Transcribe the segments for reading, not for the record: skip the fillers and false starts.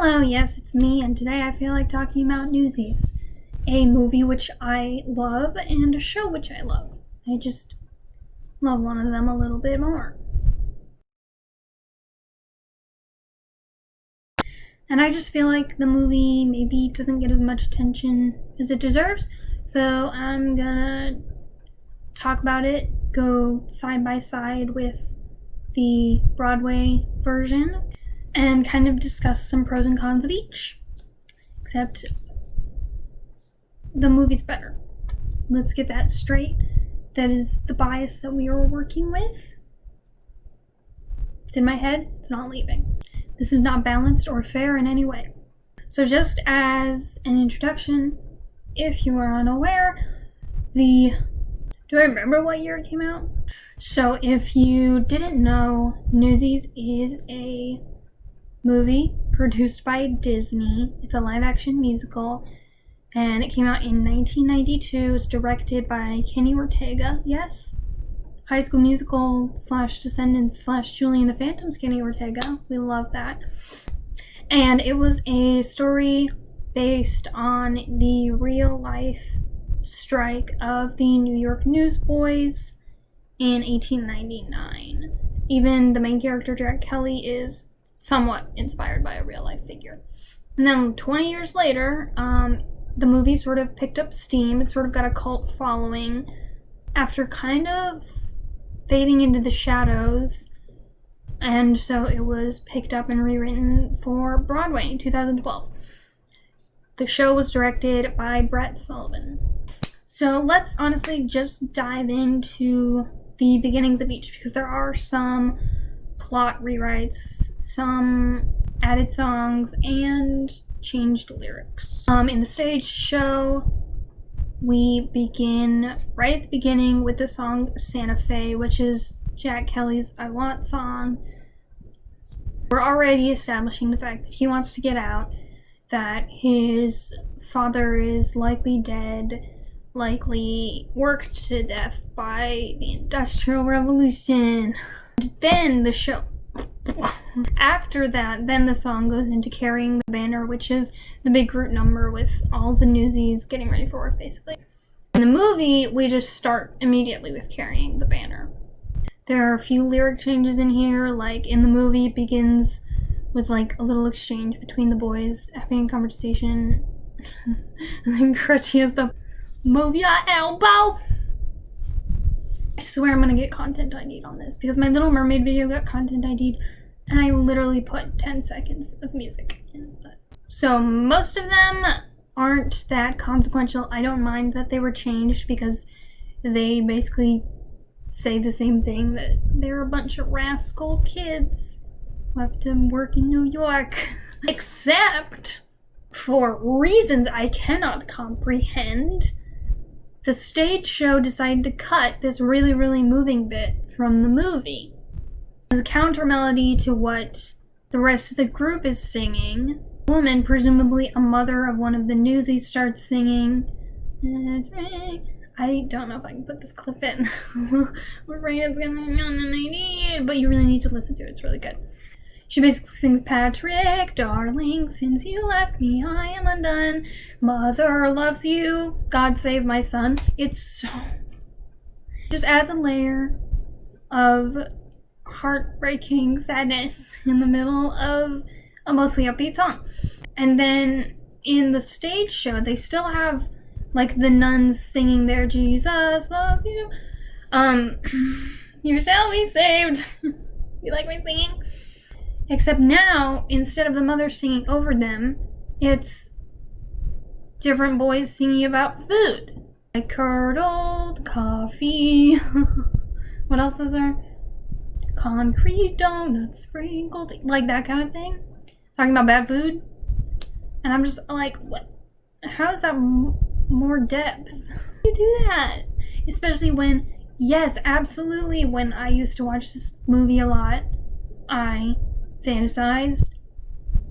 Hello, yes, it's me, and today I feel like talking about Newsies, a movie which I love and a show which I love. I just love one of them a little bit more. And I just feel like the movie maybe doesn't get as much attention as it deserves, so I'm gonna talk about it, go side by side with the Broadway version, and kind of discuss some pros and cons of each. Except the movie's better. Let's get that straight. That is the bias that we are working with. It's in my head, it's not leaving. This is not balanced or fair in any way. So just as an introduction, if you are unaware, do I remember what year it came out? So if you didn't know, Newsies is a movie produced by Disney. It's a live-action musical, and it came out in 1992. It's directed by Kenny Ortega. Yes, High School Musical / Descendants / Julie and the Phantom's Kenny Ortega. We love that. And it was a story based on the real-life strike of the New York Newsboys in 1899. Even the main character, Jack Kelly, is somewhat inspired by a real-life figure. And then 20 years later, the movie sort of picked up steam. It sort of got a cult following after kind of fading into the shadows. And so it was picked up and rewritten for Broadway in 2012. The show was directed by Brett Sullivan. So let's honestly just dive into the beginnings of each, because there are some plot rewrites, some added songs, and changed lyrics. In the stage show, we begin right at the beginning with the song Santa Fe, which is Jack Kelly's I Want song. We're already establishing the fact that he wants to get out, that his father is likely dead, likely worked to death by the Industrial Revolution. And then the show. After that, then the song goes into Carrying the Banner, which is the big group number with all the Newsies getting ready for work, basically. In the movie, we just start immediately with Carrying the Banner. There are a few lyric changes in here, like in the movie it begins with like a little exchange between the boys having a conversation. And then Crutchy has the move your elbow. I swear I'm gonna get content ID'd on this, because my Little Mermaid video got content ID'd and I literally put 10 seconds of music in. So most of them aren't that consequential. I don't mind that they were changed, because they basically say the same thing, that they're a bunch of rascal kids who have to work in New York. Except for reasons I cannot comprehend, the stage show decided to cut this really, really moving bit from the movie. As a counter melody to what the rest of the group is singing, a woman, presumably a mother of one of the Newsies, starts singing. I don't know if I can put this clip in. We're afraid it's gonna be on the 90, but you really need to listen to it. It's really good. She basically sings, Patrick, darling, since you left me, I am undone. Mother loves you, God save my son. It's so... just adds a layer of heartbreaking sadness in the middle of a mostly upbeat song. And then in the stage show, they still have like the nuns singing their Jesus loves you. You shall be saved. You like my singing? Except now, instead of the mother singing over them, it's different boys singing about food. Like curdled coffee. What else is there? Concrete donuts sprinkled. Like that kind of thing. Talking about bad food. And I'm just like, what? How is that more depth? How do you do that? Especially when, yes, absolutely, when I used to watch this movie a lot, I fantasized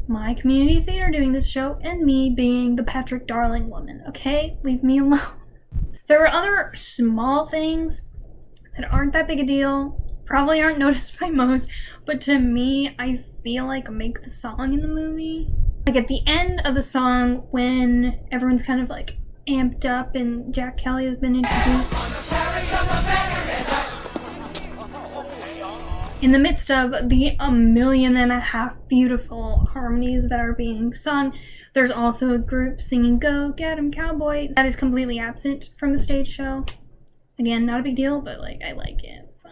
my community theater doing this show and me being the Patrick Darling woman, okay? Leave me alone. There are other small things that aren't that big a deal, probably aren't noticed by most, but to me, I feel like make the song in the movie. Like at the end of the song, when everyone's kind of like amped up and Jack Kelly has been introduced, in the midst of the 1.5 million beautiful harmonies that are being sung, there's also a group singing "Go Get 'Em Cowboy." That is completely absent from the stage show. Again, not a big deal, but like I like it. So.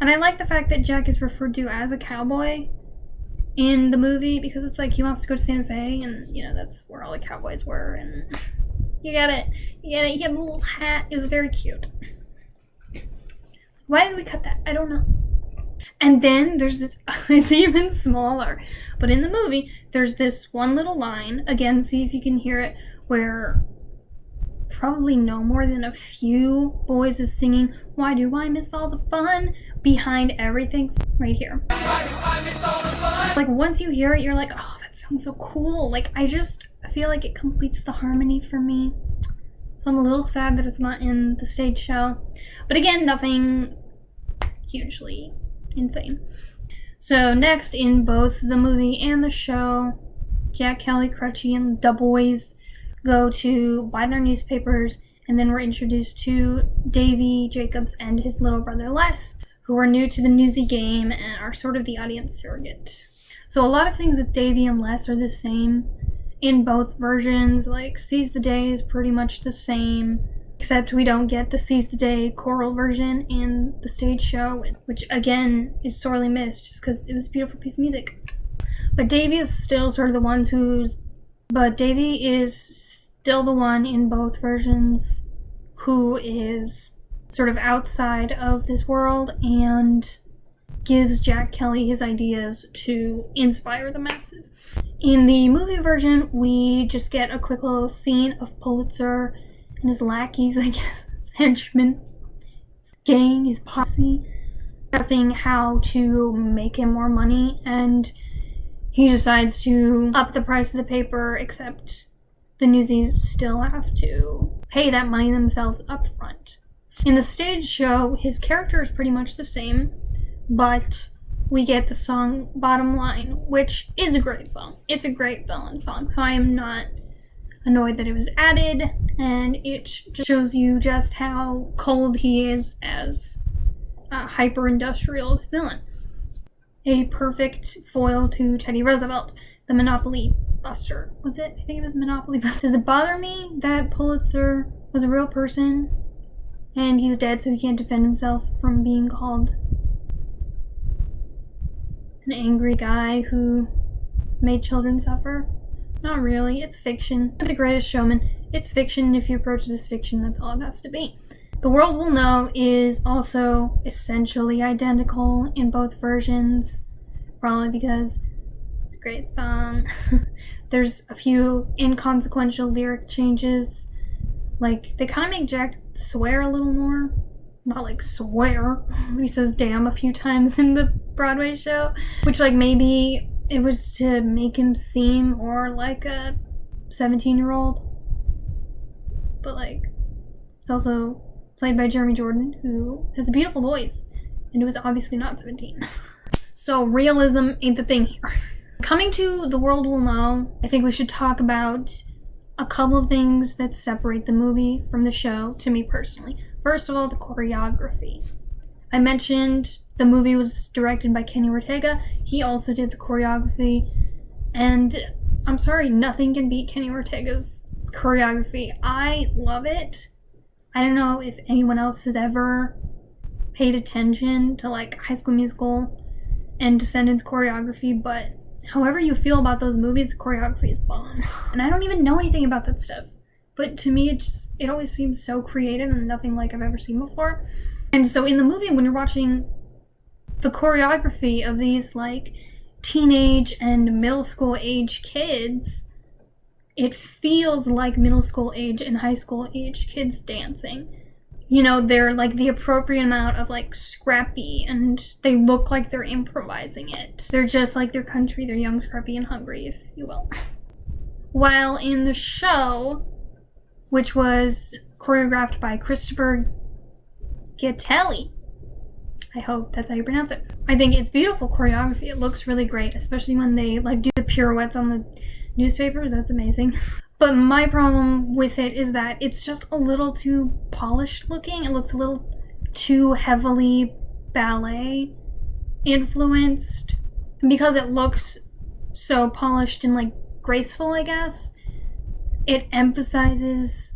And I like the fact that Jack is referred to as a cowboy in the movie, because it's like he wants to go to Santa Fe, and you know that's where all the cowboys were, and you get it. He had a little hat. It was very cute. Why did we cut that? I don't know. And then there's this, it's even smaller, but in the movie there's this one little line, again, see if you can hear it, where probably no more than a few boys is singing "Why Do I Miss All the Fun" behind everything, right here. Like once you hear it, you're like, oh, that sounds so cool. Like I feel like it completes the harmony for me. So I'm a little sad that it's not in the stage show. But again, nothing hugely insane. So next, in both the movie and the show, Jack Kelly, Crutchy, and the boys go to buy their newspapers, and then we're introduced to Davy Jacobs and his little brother Les, who are new to the Newsy game and are sort of the audience surrogate. So a lot of things with Davy and Les are the same in both versions. Like Seize the Day is pretty much the same, except we don't get the Seize the Day choral version in the stage show, which again is sorely missed just because it was a beautiful piece of music. But Davy is still sort of the one in both versions who is sort of outside of this world and gives Jack Kelly his ideas to inspire the masses. In the movie version, we just get a quick little scene of Pulitzer and his lackeys, I guess, his henchmen, his gang, his posse, discussing how to make him more money, and he decides to up the price of the paper, except the Newsies still have to pay that money themselves up front. In the stage show, his character is pretty much the same, but we get the song Bottom Line, which is a great song. It's a great villain song, so I am not annoyed that it was added, and it just shows you just how cold he is as a hyper-industrialist villain. A perfect foil to Teddy Roosevelt, the Monopoly Buster. Was it? I think it was Monopoly Buster. Does it bother me that Pulitzer was a real person and he's dead, so he can't defend himself from being called an angry guy who made children suffer? Not really. It's fiction. The Greatest Showman. It's fiction. If you approach it as fiction, that's all it has to be. The World Will Know is also essentially identical in both versions, probably because it's a great song. There's a few inconsequential lyric changes. Like, they kind of make Jack swear a little more. Not like swear. He says damn a few times in the Broadway show, which like maybe it was to make him seem more like a 17-year-old. But like, it's also played by Jeremy Jordan, who has a beautiful voice and who is obviously not 17. So realism ain't the thing here. Coming to The World Will Know, I think we should talk about a couple of things that separate the movie from the show, to me personally. First of all, the choreography. I mentioned the movie was directed by Kenny Ortega. He also did the choreography, and I'm sorry, nothing can beat Kenny Ortega's choreography. I love it. I don't know if anyone else has ever paid attention to like High School Musical and Descendants choreography, but however you feel about those movies, the choreography is bomb. And I don't even know anything about that stuff, but to me it always seems so creative and nothing like I've ever seen before. And so in the movie, when you're watching the choreography of these like teenage and middle school age kids, it feels like middle school age and high school age kids dancing. You know, they're like the appropriate amount of like scrappy, and they look like they're improvising it. They're just like their country. They're young, scrappy, and hungry, if you will. While in the show, which was choreographed by Christopher Gattelli, I hope that's how you pronounce it. I think it's beautiful choreography. It looks really great, especially when they like do the pirouettes on the newspapers. That's amazing. But my problem with it is that it's just a little too polished looking. It looks a little too heavily ballet influenced. And because it looks so polished and like graceful, I guess, it emphasizes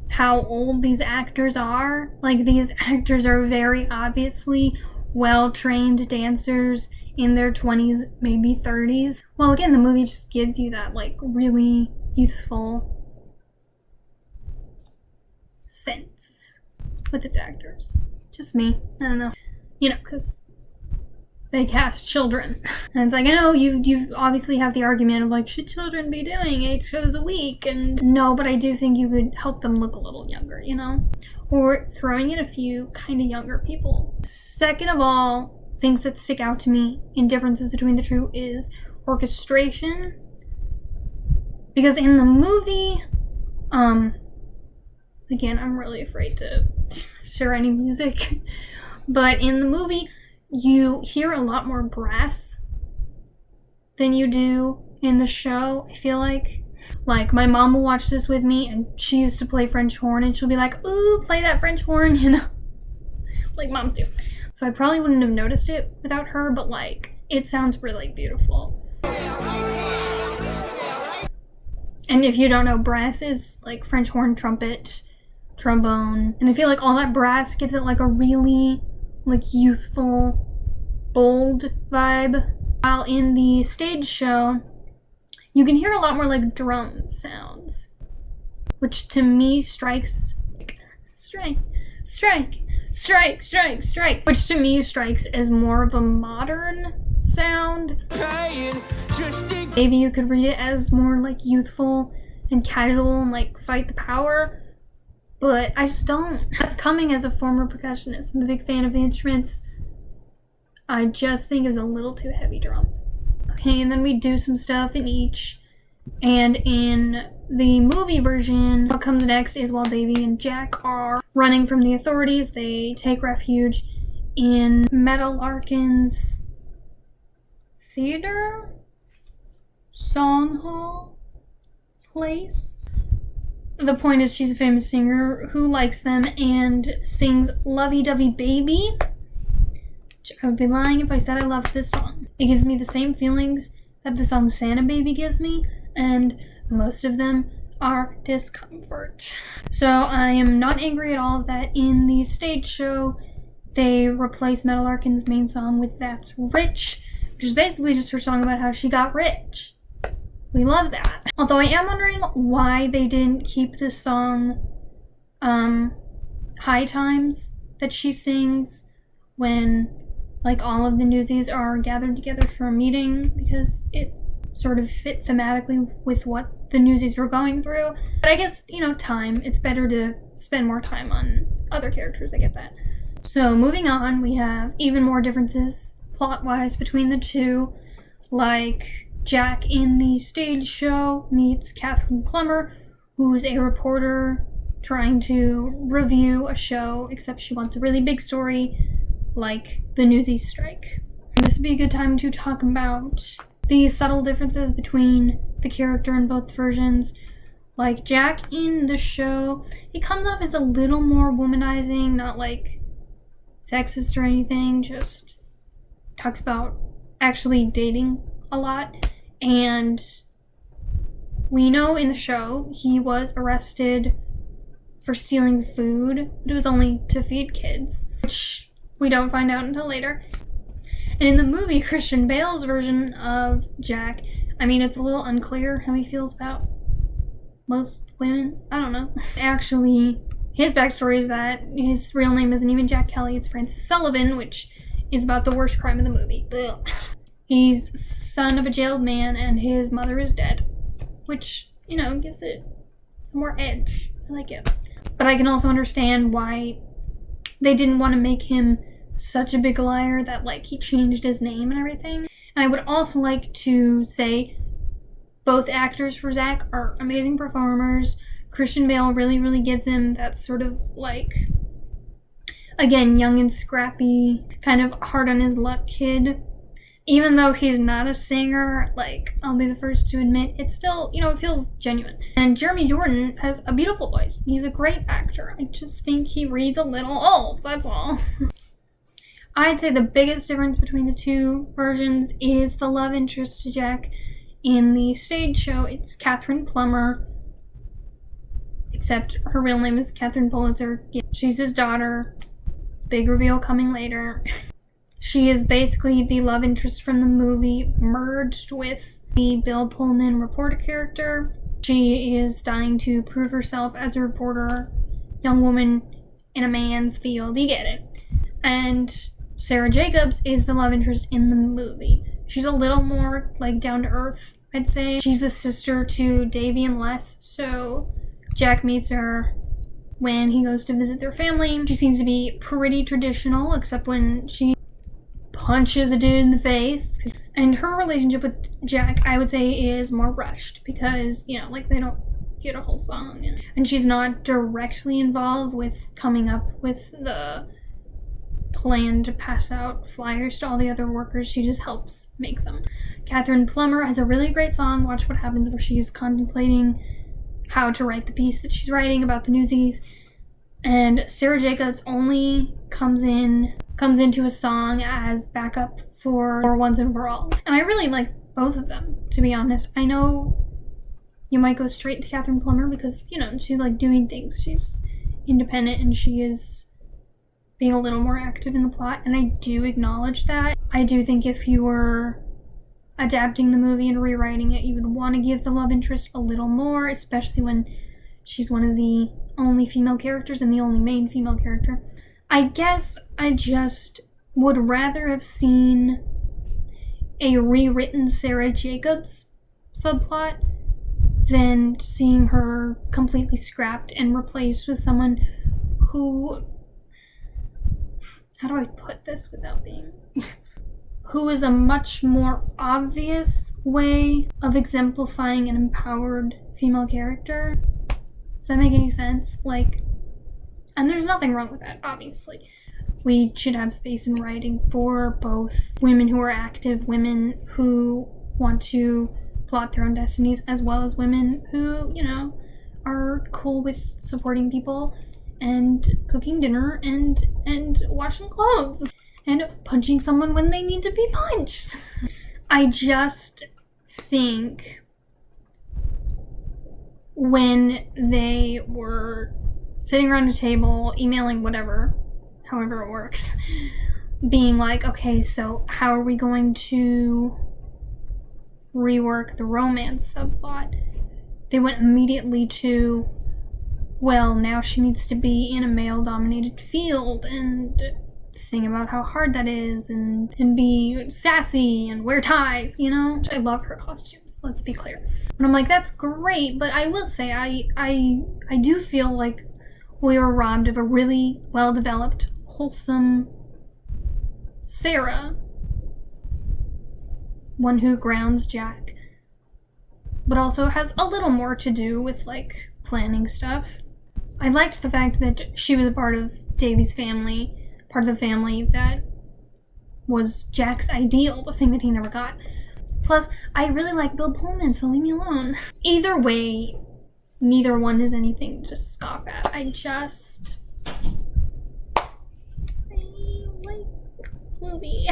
how old these actors are. Like, these actors are very obviously well-trained dancers in their 20s, maybe 30s. Well, again, the movie just gives you that like really youthful sense with its actors. Just me. I don't know. You know, because they cast children. And it's like, I know you obviously have the argument of like, should children be doing 8 shows a week? And no, but I do think you could help them look a little younger, you know? Or throwing in a few kind of younger people. Second of all, things that stick out to me in differences between the two is orchestration. Because in the movie, again, I'm really afraid to share any music, but in the movie, you hear a lot more brass than you do in the show, I feel like. Like, my mom will watch this with me, and she used to play French horn, and she'll be like, ooh, play that French horn, you know? Like moms do. So I probably wouldn't have noticed it without her, but like, it sounds really beautiful. And if you don't know, brass is like French horn, trumpet, trombone, and I feel like all that brass gives it like a really like youthful, bold vibe. While in the stage show, you can hear a lot more like drum sounds, which to me strikes like strike, which to me strikes as more of a modern sound. Maybe you could read it as more like youthful and casual and like fight the power, but I just don't. That's coming as a former percussionist. I'm a big fan of the instruments. I just think it was a little too heavy drum. Okay, and then we do some stuff in each. And in the movie version, what comes next is while Davy and Jack are running from the authorities, they take refuge in Meadowlarkin's theater? Song hall? Place? The point is she's a famous singer who likes them and sings Lovey-Dovey Baby. I would be lying if I said I loved this song. It gives me the same feelings that the song Santa Baby gives me, and most of them are discomfort. So I am not angry at all that in the stage show they replaced Meadowlarkin's main song with That's Rich, which is basically just her song about how she got rich. We love that. Although I am wondering why they didn't keep the song High Times that she sings when like all of the Newsies are gathered together for a meeting, because it sort of fit thematically with what the Newsies were going through. But I guess, you know, time. It's better to spend more time on other characters. I get that. So moving on, we have even more differences plot-wise between the two. Like, Jack in the stage show meets Catherine Plummer, who's a reporter trying to review a show, except she wants a really big story, like the Newsies strike. This would be a good time to talk about the subtle differences between the character in both versions. Like, Jack in the show, he comes off as a little more womanizing, not like sexist or anything, just talks about actually dating a lot. And we know in the show he was arrested for stealing food, but it was only to feed kids, which we don't find out until later. And in the movie, Christian Bale's version of Jack, I mean, it's a little unclear how he feels about most women. I don't know. Actually, his backstory is that his real name isn't even Jack Kelly, it's Francis Sullivan, which is about the worst crime in the movie. Ugh. He's son of a jailed man, and his mother is dead, which, you know, gives it some more edge. I like it. But I can also understand why they didn't want to make him such a big liar that, like, he changed his name and everything. And I would also like to say both actors for Zach are amazing performers. Christian Bale really, really gives him that sort of, like, again, young and scrappy, kind of hard on his luck kid. Even though he's not a singer, like, I'll be the first to admit, it's still, it feels genuine. And Jeremy Jordan has a beautiful voice. He's a great actor. I just think he reads a little old, that's all. I'd say the biggest difference between the two versions is the love interest to Jack. In the stage show, it's Catherine Plummer, except her real name is Catherine Pulitzer. She's his daughter. Big reveal coming later. She is basically the love interest from the movie merged with the Bill Pullman reporter character. She is dying to prove herself as a reporter, young woman in a man's field. You get it. And Sarah Jacobs is the love interest in the movie. She's a little more like down to earth, I'd say. She's the sister to Davy and Les, so Jack meets her when he goes to visit their family. She seems to be pretty traditional, except when she punches a dude in the face. And her relationship with Jack, I would say, is more rushed because, they don't get a whole song. And she's not directly involved with coming up with the plan to pass out flyers to all the other workers. She just helps make them. Catherine Plummer has a really great song, Watch What Happens, where she's contemplating how to write the piece that she's writing about the Newsies. And Sarah Jacobs only comes into a song as backup for Once and For All. And I really like both of them, to be honest. I know you might go straight to Catherine Plummer because, she's like doing things. She's independent and she is being a little more active in the plot. And I do acknowledge that. I do think if you were adapting the movie and rewriting it, you would want to give the love interest a little more, especially when she's one of the only female characters and the only main female character. I guess I just would rather have seen a rewritten Sarah Jacobs subplot than seeing her completely scrapped and replaced with someone who, how do I put this without being who is a much more obvious way of exemplifying an empowered female character. Does that make any sense? And there's nothing wrong with that, obviously. We should have space in writing for both women who are active, women who want to plot their own destinies, as well as women who, are cool with supporting people and cooking dinner and washing clothes and punching someone when they need to be punched. I just think when they were sitting around a table, emailing, whatever, however it works, being like, okay, so how are we going to rework the romance subplot? They went immediately to, well, now she needs to be in a male-dominated field and sing about how hard that is and be sassy and wear ties, I love her costumes, let's be clear. And I'm like, that's great, but I will say I do feel like we were robbed of a really well-developed, wholesome Sarah, one who grounds Jack, but also has a little more to do with planning stuff. I liked the fact that she was a part of Davy's family, part of the family that was Jack's ideal, the thing that he never got. Plus, I really like Bill Pullman, so leave me alone. Either way, neither one is anything to just scoff at. I like the movie.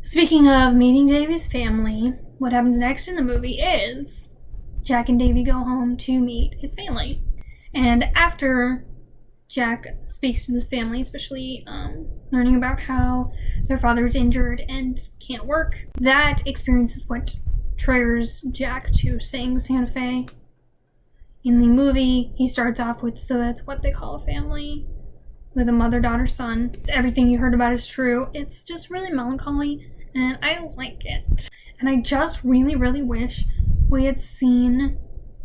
Speaking of meeting Davy's family, what happens next in the movie is Jack and Davy go home to meet his family. And after Jack speaks to this family, especially learning about how their father's injured and can't work, that experience is what triggers Jack to sing Santa Fe. In the movie, he starts off with, so that's what they call a family, with a mother, daughter, son. Everything you heard about is true. It's just really melancholy, and I like it. And I just really, really wish we had seen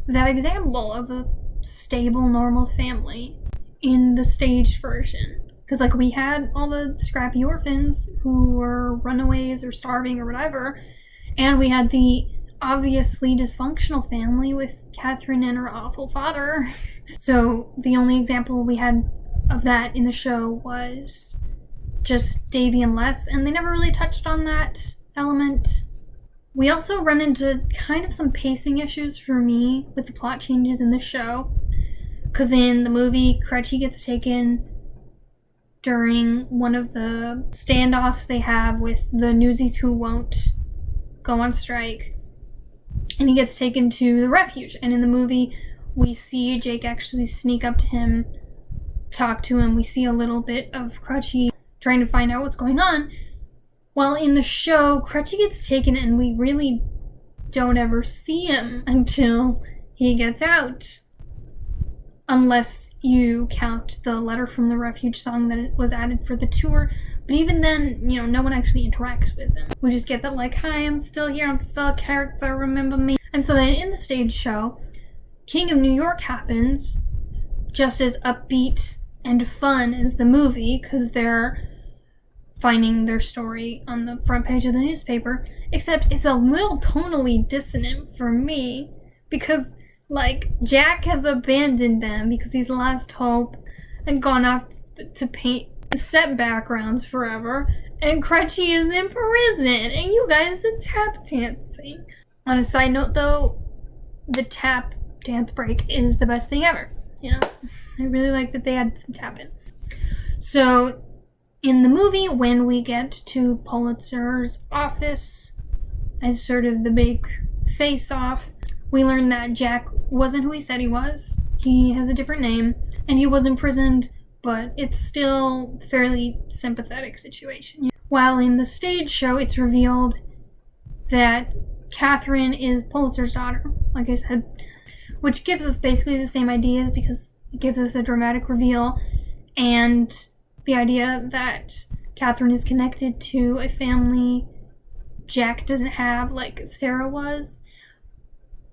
that example of a stable, normal family in the staged version. Because we had all the scrappy orphans who were runaways or starving or whatever, and we had the obviously dysfunctional family with Catherine and her awful father. So the only example we had of that in the show was just Davy and Les, and they never really touched on that element. We also run into kind of some pacing issues for me with the plot changes in the show, because in the movie, Crutchy gets taken during one of the standoffs they have with the Newsies who won't go on strike, and he gets taken to the refuge. And in the movie, we see Jake actually sneak up to him, talk to him. We see a little bit of Crutchy trying to find out what's going on. While in the show, Crutchy gets taken and we really don't ever see him until he gets out. Unless you count the Letter from the Refuge song that was added for the tour. But even then, no one actually interacts with him. We just get that hi, I'm still here, I'm still a character, remember me. And so then in the stage show, King of New York happens, just as upbeat and fun as the movie, because they're finding their story on the front page of the newspaper, except it's a little tonally dissonant for me, because Jack has abandoned them because he's lost hope and gone off to paint set backgrounds forever, and Crutchy is in prison, and you guys are tap dancing. On a side note though, the tap dance break is the best thing ever. I really like that they had some tapping. So in the movie, when we get to Pulitzer's office as sort of the big face-off, we learn that Jack wasn't who he said he was. He has a different name, and he was imprisoned, but it's still a fairly sympathetic situation. While in the stage show, it's revealed that Catherine is Pulitzer's daughter, like I said, which gives us basically the same ideas because it gives us a dramatic reveal and the idea that Catherine is connected to a family Jack doesn't have, like Sarah was.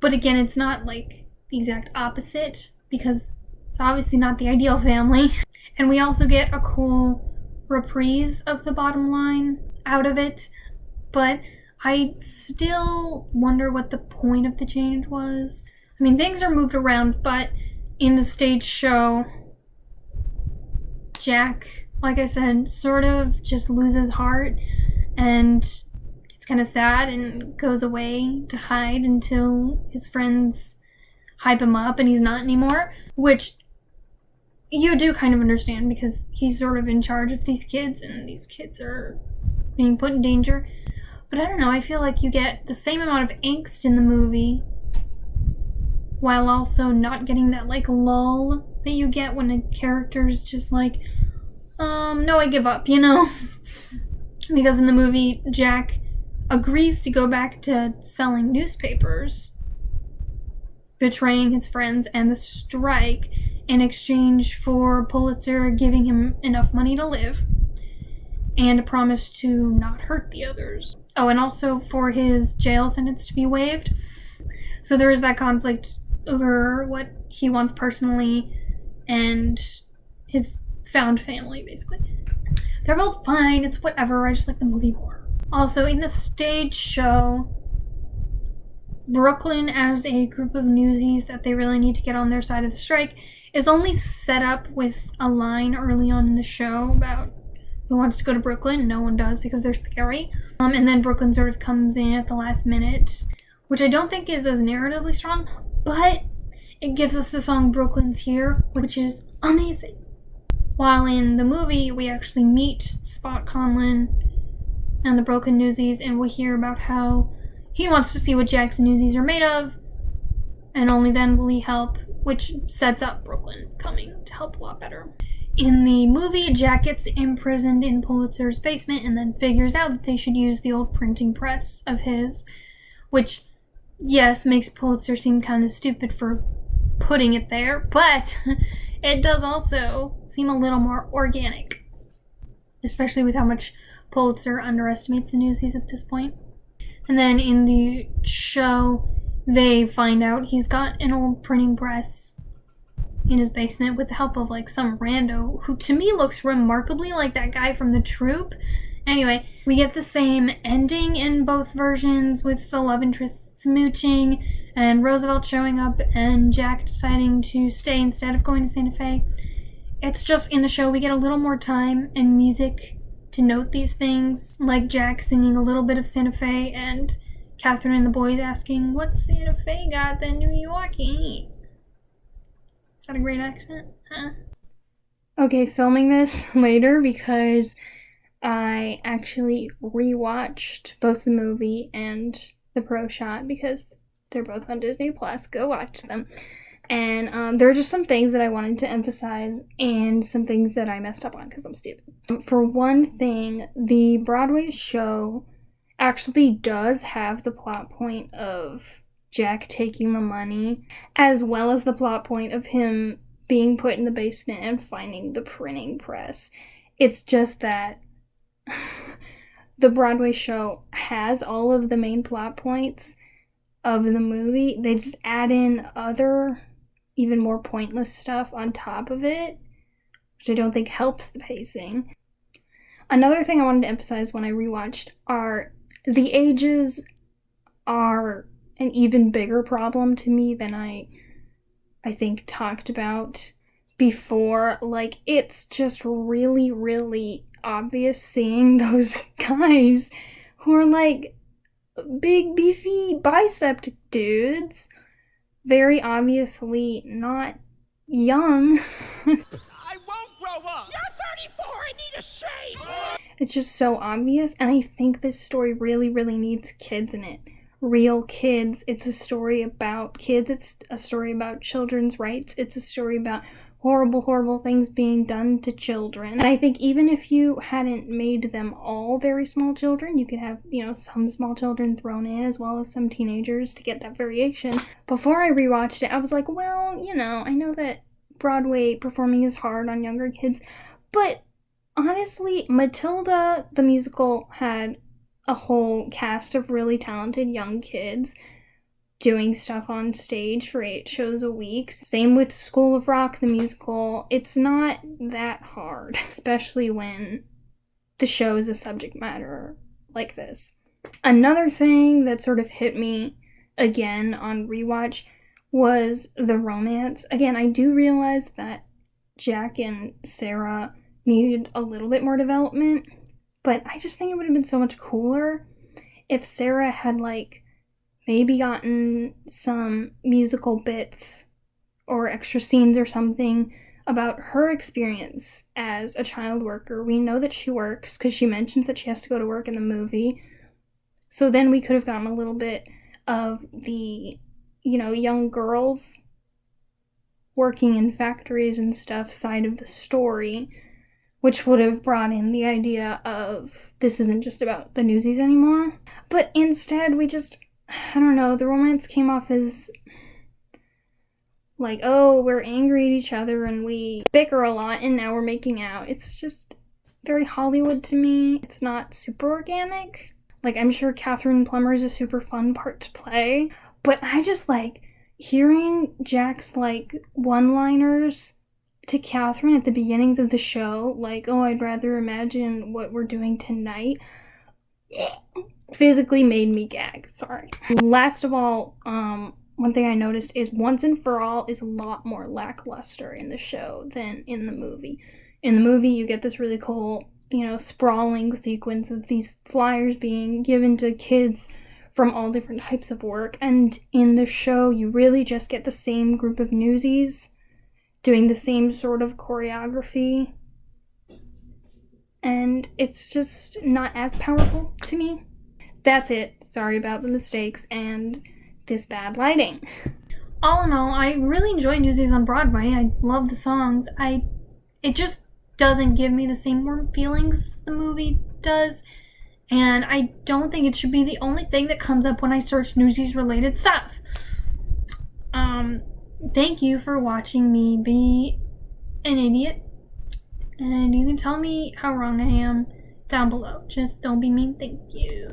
But again, it's not the exact opposite because it's obviously not the ideal family. And we also get a cool reprise of the bottom line out of it, but I still wonder what the point of the change was. I mean, things are moved around, but in the stage show, Jack, like I said, sort of just loses heart and it's kind of sad and goes away to hide until his friends hype him up and he's not anymore, which you do kind of understand because he's sort of in charge of these kids and these kids are being put in danger. But I don't know, I feel like you get the same amount of angst in the movie while also not getting that lull that you get when a character's just no, I give up, Because in the movie, Jack agrees to go back to selling newspapers, betraying his friends and the strike in exchange for Pulitzer giving him enough money to live and a promise to not hurt the others. Oh, and also for his jail sentence to be waived. So there is that conflict over what he wants personally and his found family, basically. They're both fine, it's whatever, I just like the movie more. Also, in the stage show, Brooklyn as a group of Newsies that they really need to get on their side of the strike is only set up with a line early on in the show about who wants to go to Brooklyn. No one does because they're scary. And then Brooklyn sort of comes in at the last minute, which I don't think is as narratively strong, but it gives us the song Brooklyn's Here, which is amazing. While in the movie, we actually meet Spot Conlon and the Broken Newsies, and we hear about how he wants to see what Jack's Newsies are made of, and only then will he help, which sets up Brooklyn coming to help a lot better. In the movie, Jack gets imprisoned in Pulitzer's basement and then figures out that they should use the old printing press of his, which, yes, makes Pulitzer seem kind of stupid for putting it there, but it does also seem a little more organic, especially with how much Pulitzer underestimates the Newsies at this point. And then in the show, they find out he's got an old printing press in his basement with the help of some rando who to me looks remarkably like that guy from The Troop. Anyway, we get the same ending in both versions with the love interest smooching and Roosevelt showing up and Jack deciding to stay instead of going to Santa Fe. It's just in the show we get a little more time and music to note these things, like Jack singing a little bit of Santa Fe and Catherine and the boys asking, "What's Santa Fe got that New York ain't?" Is that a great accent? Huh? Okay, filming this later because I actually rewatched both the movie and the Pro Shot because they're both on Disney Plus. Go watch them. And there are just some things that I wanted to emphasize and some things that I messed up on because I'm stupid. For one thing, the Broadway show actually does have the plot point of Jack taking the money, as well as the plot point of him being put in the basement and finding the printing press. It's just that the Broadway show has all of the main plot points of the movie. They just add in other, even more pointless stuff on top of it, which I don't think helps the pacing. Another thing I wanted to emphasize when I rewatched are the ages are an even bigger problem to me than I think talked about before. Like, it's just really, really obvious seeing those guys who are like big, beefy, bicep dudes, very obviously not young. I won't grow up! You're 34! I need a shave! It's just so obvious, and I think this story really, really needs kids in it. Real kids. It's a story about kids. It's a story about children's rights. It's a story about horrible, horrible things being done to children. And I think even if you hadn't made them all very small children, you could have, some small children thrown in as well as some teenagers to get that variation. Before I rewatched it, I was like, well, I know that Broadway performing is hard on younger kids, but honestly, Matilda, the musical, had a whole cast of really talented young kids doing stuff on stage for 8 shows a week. Same with School of Rock, the musical. It's not that hard, especially when the show is a subject matter like this. Another thing that sort of hit me again on rewatch was the romance. Again, I do realize that Jack and Sarah needed a little bit more development, but I just think it would have been so much cooler if Sarah had, maybe gotten some musical bits or extra scenes or something about her experience as a child worker. We know that she works because she mentions that she has to go to work in the movie. So then we could have gotten a little bit of the, young girls working in factories and stuff side of the story, which would have brought in the idea of this isn't just about the Newsies anymore. But instead, we just, I don't know, the romance came off as like, oh, we're angry at each other and we bicker a lot and now we're making out. It's just very Hollywood to me. It's not super organic. I'm sure Catherine Plummer is a super fun part to play, but I just hearing Jack's one-liners to Catherine at the beginnings of the show, oh, I'd rather imagine what we're doing tonight, physically made me gag. Sorry. Last of all, one thing I noticed is Once and For All is a lot more lackluster in the show than in the movie. In the movie, you get this really cool, sprawling sequence of these flyers being given to kids from all different types of work, and in the show, you really just get the same group of Newsies doing the same sort of choreography, and it's just not as powerful to me. That's it. Sorry about the mistakes and this bad lighting. All in all, I really enjoy Newsies on Broadway. I love the songs. It just doesn't give me the same warm feelings the movie does, and I don't think it should be the only thing that comes up when I search Newsies related stuff. Thank you for watching me be an idiot, and you can tell me how wrong I am down below. Just don't be mean. Thank you.